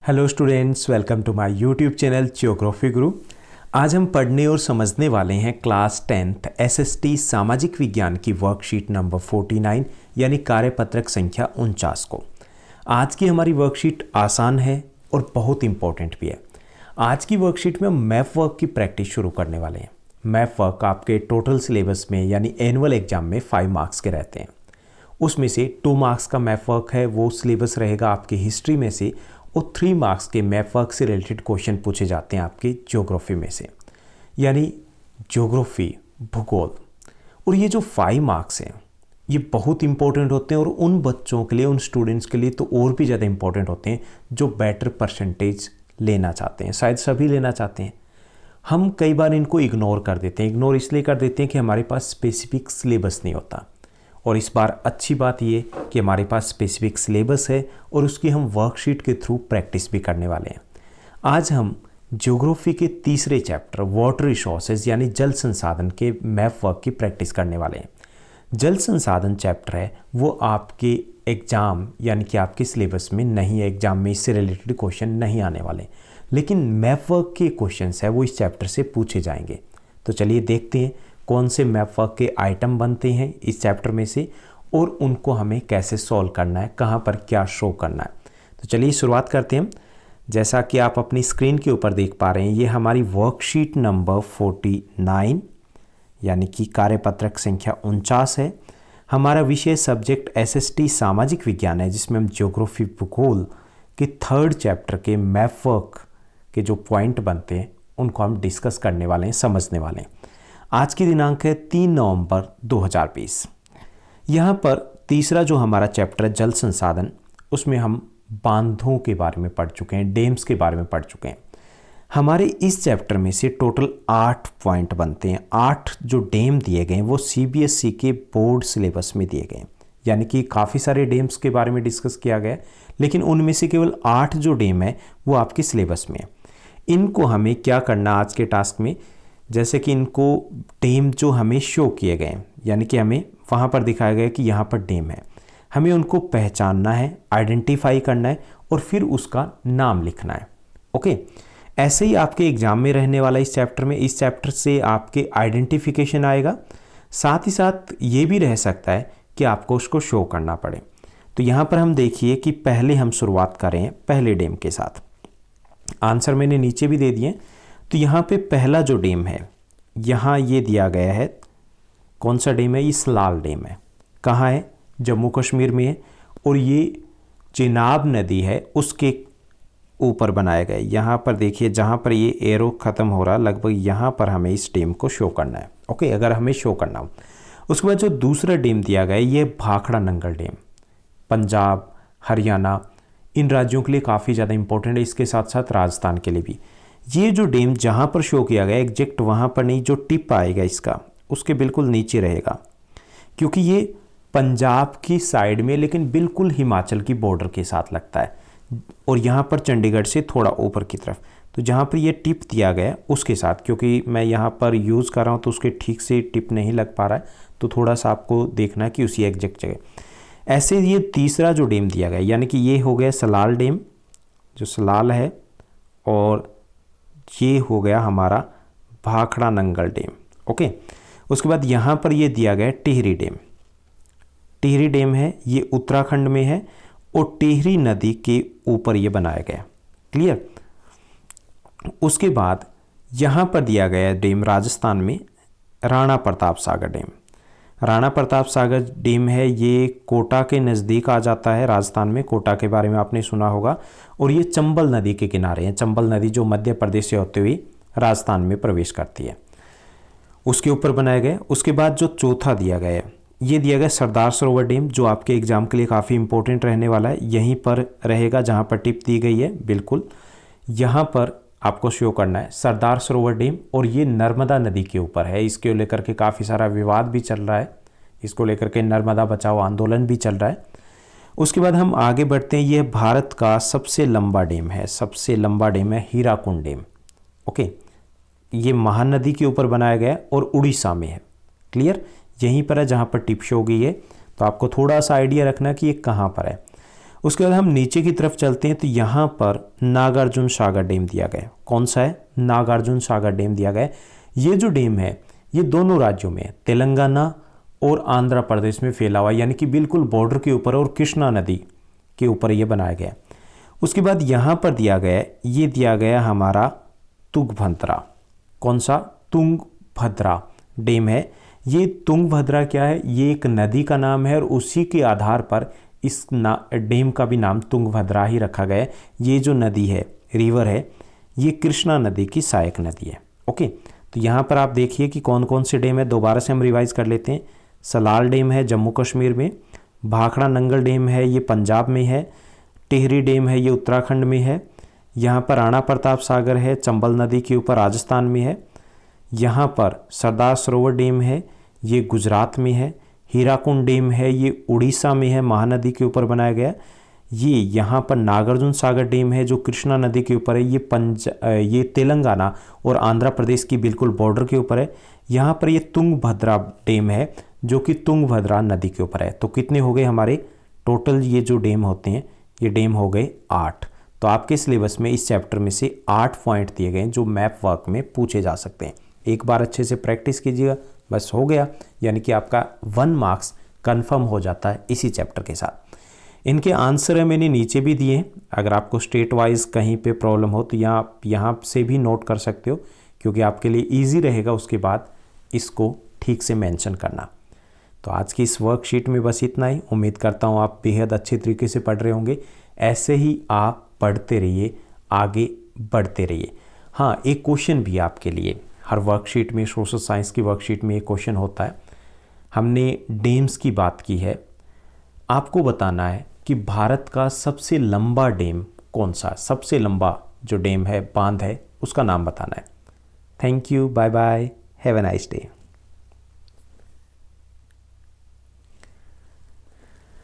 Hello students, welcome to my YouTube channel Geography Guru. आज हम पढ़ने और समझने वाले हैं क्लास 10th एसएसटी सामाजिक विज्ञान की वर्कशीट नंबर 49 यानी कार्यपत्रक संख्या 49 को। आज की हमारी वर्कशीट आसान है और बहुत इंपॉर्टेंट भी है। आज की वर्कशीट में हम मैप वर्क की प्रैक्टिस शुरू करने वाले हैं। मैप वर्क आपके टोटल सिलेबस में यानी एनुअल एग्जाम में 5 मार्क्स के रहते हैं। उसमें से 2 मार्क्स का मैप वर्क है, वो सिलेबस रहेगा आपकी हिस्ट्री में से, और 3 मार्क्स के मैप वर्क से रिलेटेड क्वेश्चन पूछे जाते हैं आपकी ज्योग्राफी में से, यानी ज्योग्राफी भूगोल। और ये जो 5 मार्क्स हैं ये बहुत इंपॉर्टेंट होते हैं और उन बच्चों के लिए, उन स्टूडेंट्स के लिए तो और भी ज़्यादा इंपॉर्टेंट होते हैं जो बेटर परसेंटेज लेना चाहते हैं। शायद सभी लेना चाहते हैं। हम कई बार इनको इग्नोर कर देते हैं। इग्नोर इसलिए कर देते हैं कि हमारे पास स्पेसिफिक सिलेबस नहीं होता। और इस बार अच्छी बात ये कि हमारे पास स्पेसिफिक सिलेबस है और उसकी हम वर्कशीट के थ्रू प्रैक्टिस भी करने वाले हैं। आज हम ज्योग्राफी के तीसरे चैप्टर वाटर रिसोर्सेज यानी जल संसाधन के मैप वर्क की प्रैक्टिस करने वाले हैं। जल संसाधन चैप्टर है वो आपके एग्ज़ाम यानी कि आपके सिलेबस में नहीं है, एग्जाम में इससे रिलेटेड क्वेश्चन नहीं आने वाले, लेकिन मैप वर्क के क्वेश्चन है वो इस चैप्टर से पूछे जाएंगे। तो चलिए देखते हैं कौन से मैप वर्क के आइटम बनते हैं इस चैप्टर में से और उनको हमें कैसे सॉल्व करना है, कहाँ पर क्या शो करना है। तो चलिए शुरुआत करते हैं। जैसा कि आप अपनी स्क्रीन के ऊपर देख पा रहे हैं, ये हमारी वर्कशीट नंबर 49 यानी कि कार्यपत्रक संख्या 49 है। हमारा विषय सब्जेक्ट एसएसटी सामाजिक विज्ञान है, जिसमें हम ज्योग्राफी भूगोल के 3rd चैप्टर के मैप वर्क के जो पॉइंट बनते हैं उनको हम डिस्कस करने वाले हैं, समझने वाले हैं। आज की दिनांक है 3 नवंबर 2020। यहाँ पर तीसरा जो हमारा चैप्टर है जल संसाधन, उसमें हम बांधों के बारे में पढ़ चुके हैं, डैम्स के बारे में पढ़ चुके हैं। हमारे इस चैप्टर में से टोटल 8 पॉइंट बनते हैं। 8 जो डैम दिए गए हैं वो सीबीएसई के बोर्ड सिलेबस में दिए गए हैं, यानी कि काफ़ी सारे डैम्स के बारे में डिस्कस किया गया है, लेकिन उनमें से केवल 8 जो डैम है वो आपके सिलेबस में है। इनको हमें क्या करना आज के टास्क में, जैसे कि इनको डैम जो हमें शो किए गए हैं, यानी कि हमें वहाँ पर दिखाया गया कि यहाँ पर डैम है, हमें उनको पहचानना है, आइडेंटिफाई करना है और फिर उसका नाम लिखना है। ओके, ऐसे ही आपके एग्जाम में रहने वाला इस चैप्टर में, इस चैप्टर से आपके आइडेंटिफिकेशन आएगा, साथ ही साथ ये भी रह सकता है कि आपको उसको शो करना पड़े। तो यहाँ पर हम देखिए कि पहले हम शुरुआत करें पहले डैम के साथ। आंसर मैंने नीचे भी दे दिए। तो यहाँ पे पहला जो डैम है, यहाँ ये दिया गया है, कौन सा डैम है, ये सलाल डैम है। कहाँ है, जम्मू कश्मीर में है, और ये चिनाब नदी है उसके ऊपर बनाया गया है। यहाँ पर देखिए जहाँ पर ये एरो ख़त्म हो रहा है, लगभग यहाँ पर हमें इस डैम को शो करना है। ओके, अगर हमें शो करना हो। उसके बाद जो दूसरा डैम दिया गया है ये भाखड़ा नंगल डैम, पंजाब, हरियाणा, इन राज्यों के लिए काफ़ी ज़्यादा इंपॉर्टेंट है, इसके साथ साथ राजस्थान के लिए भी। ये जो डैम जहाँ पर शो किया गया एग्जैक्ट वहाँ पर नहीं, जो टिप आएगा इसका उसके बिल्कुल नीचे रहेगा, क्योंकि ये पंजाब की साइड में लेकिन बिल्कुल हिमाचल की बॉर्डर के साथ लगता है, और यहाँ पर चंडीगढ़ से थोड़ा ऊपर की तरफ। तो जहाँ पर ये टिप दिया गया उसके साथ, क्योंकि मैं यहाँ पर यूज़ कर रहा हूँ तो उसके ठीक से टिप नहीं लग पा रहा है, तो थोड़ा सा आपको देखना है कि उसी एग्जैक्ट जगह। ऐसे ये तीसरा जो डैम दिया गया, यानी कि ये हो गया सलाल डैम, जो सलाल है, और ये हो गया हमारा भाखड़ा नंगल डैम। ओके, उसके बाद यहाँ पर ये दिया गया टिहरी डैम। टिहरी डैम है, ये उत्तराखंड में है और टिहरी नदी के ऊपर ये बनाया गया। क्लियर। उसके बाद यहाँ पर दिया गया डैम राजस्थान में राणा प्रताप सागर डैम। राणा प्रताप सागर डैम है, ये कोटा के नज़दीक आ जाता है राजस्थान में। कोटा के बारे में आपने सुना होगा, और ये चंबल नदी के किनारे हैं। चंबल नदी जो मध्य प्रदेश से होते हुए राजस्थान में प्रवेश करती है, उसके ऊपर बनाया गया। उसके बाद जो चौथा दिया गया है ये दिया गया सरदार सरोवर डैम, जो आपके एग्जाम के लिए काफ़ी इंपॉर्टेंट रहने वाला है। यहीं पर रहेगा जहाँ पर टिप दी गई है, बिल्कुल यहाँ पर आपको शो करना है सरदार सरोवर डैम, और ये नर्मदा नदी के ऊपर है। इसको लेकर के काफ़ी सारा विवाद भी चल रहा है, इसको लेकर के नर्मदा बचाओ आंदोलन भी चल रहा है। उसके बाद हम आगे बढ़ते हैं। ये भारत का सबसे लंबा डैम है, सबसे लंबा डैम है हीराकुंड डैम। ओके, ये महानदी के ऊपर बनाया गया और उड़ीसा में है। क्लियर, यहीं पर है जहाँ पर टिप शो गई है, तो आपको थोड़ा सा आइडिया रखना कि ये कहाँ पर है। उसके बाद हम नीचे की तरफ चलते हैं तो यहाँ पर नागार्जुन सागर डैम दिया गया है। कौन सा है? नागार्जुन सागर डैम दिया गया है। ये जो डैम है ये दोनों राज्यों में है, तेलंगाना और आंध्र प्रदेश में फैला हुआ, यानी कि बिल्कुल बॉर्डर के ऊपर और कृष्णा नदी के ऊपर ये बनाया गया है। उसके बाद यहाँ पर दिया गया है, ये दिया गया हमारा तुंगभद्रा। कौन सा? तुंगभद्रा डैम है। ये तुंगभद्रा क्या है? ये एक नदी का नाम है और उसी के आधार पर इस डैम का भी नाम तुंगभद्रा ही रखा गया है। ये जो नदी है, रिवर है, ये कृष्णा नदी की सहायक नदी है। ओके, तो यहाँ पर आप देखिए कि कौन कौन से डैम है। दोबारा से हम रिवाइज कर लेते हैं। सलाल डैम है जम्मू कश्मीर में, भाखड़ा नंगल डैम है ये पंजाब में है, टिहरी डैम है ये उत्तराखंड में है, यहाँ पर राणा प्रताप सागर है चंबल नदी के ऊपर राजस्थान में है, यहाँ पर सरदार सरोवर डैम है ये गुजरात में है, हीराकुंड डैम है ये उड़ीसा में है, महानदी के ऊपर बनाया गया। ये यहाँ पर नागार्जुन सागर डैम है जो कृष्णा नदी के ऊपर है, ये तेलंगाना और आंध्र प्रदेश की बिल्कुल बॉर्डर के ऊपर है। यहाँ पर ये तुंगभद्रा डैम है जो कि तुंगभद्रा नदी के ऊपर है। तो कितने हो गए हमारे टोटल ये जो डैम होते हैं, ये डैम हो गए 8। तो आपके सिलेबस में इस चैप्टर में से 8 पॉइंट दिए गए हैं जो मैप वर्क में पूछे जा सकते हैं। एक बार अच्छे से प्रैक्टिस कीजिएगा, बस हो गया, यानी कि आपका 1 मार्क्स कन्फर्म हो जाता है इसी चैप्टर के साथ। इनके आंसर है मैंने नीचे भी दिए हैं। अगर आपको स्टेट वाइज कहीं पे प्रॉब्लम हो तो यहाँ से भी नोट कर सकते हो, क्योंकि आपके लिए ईजी रहेगा उसके बाद इसको ठीक से मेंशन करना। तो आज की इस वर्कशीट में बस इतना ही। उम्मीद करता हूँ आप बेहद अच्छे तरीके से पढ़ रहे होंगे। ऐसे ही आप पढ़ते रहिए, आगे बढ़ते रहिए। हाँ, एक क्वेश्चन भी आपके लिए हर वर्कशीट में, सोशल साइंस की वर्कशीट में एक क्वेश्चन होता है। हमने डैम्स की बात की है, आपको बताना है कि भारत का सबसे लंबा डैम कौन सा? सबसे लंबा जो डैम है, बांध है, उसका नाम बताना है। Thank you, bye bye, have a nice day.